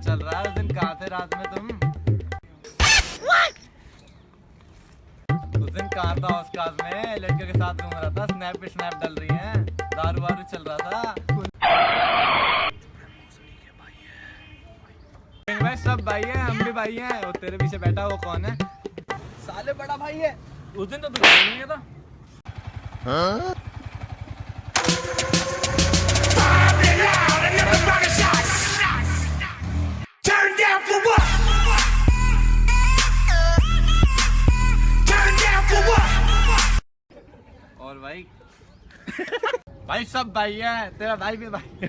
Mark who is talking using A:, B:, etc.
A: चल रहा है। उस दिन कहाँ थे रात में तुम? उस दिन कहाँ था ऑस्कार्स में? लड़के के साथ घूम रहा था, स्नैप पे स्नैप डल रही हैं, दारू वारू चल रहा था। भाई सब भाई है, हम भी भाई हैं। और तेरे पीछे बैठा वो कौन है? साले बड़ा भाई है। उस दिन तो तू नहीं था। हाँ? और भाई भाई सब भाई है, तेरा भाई भी भाई है।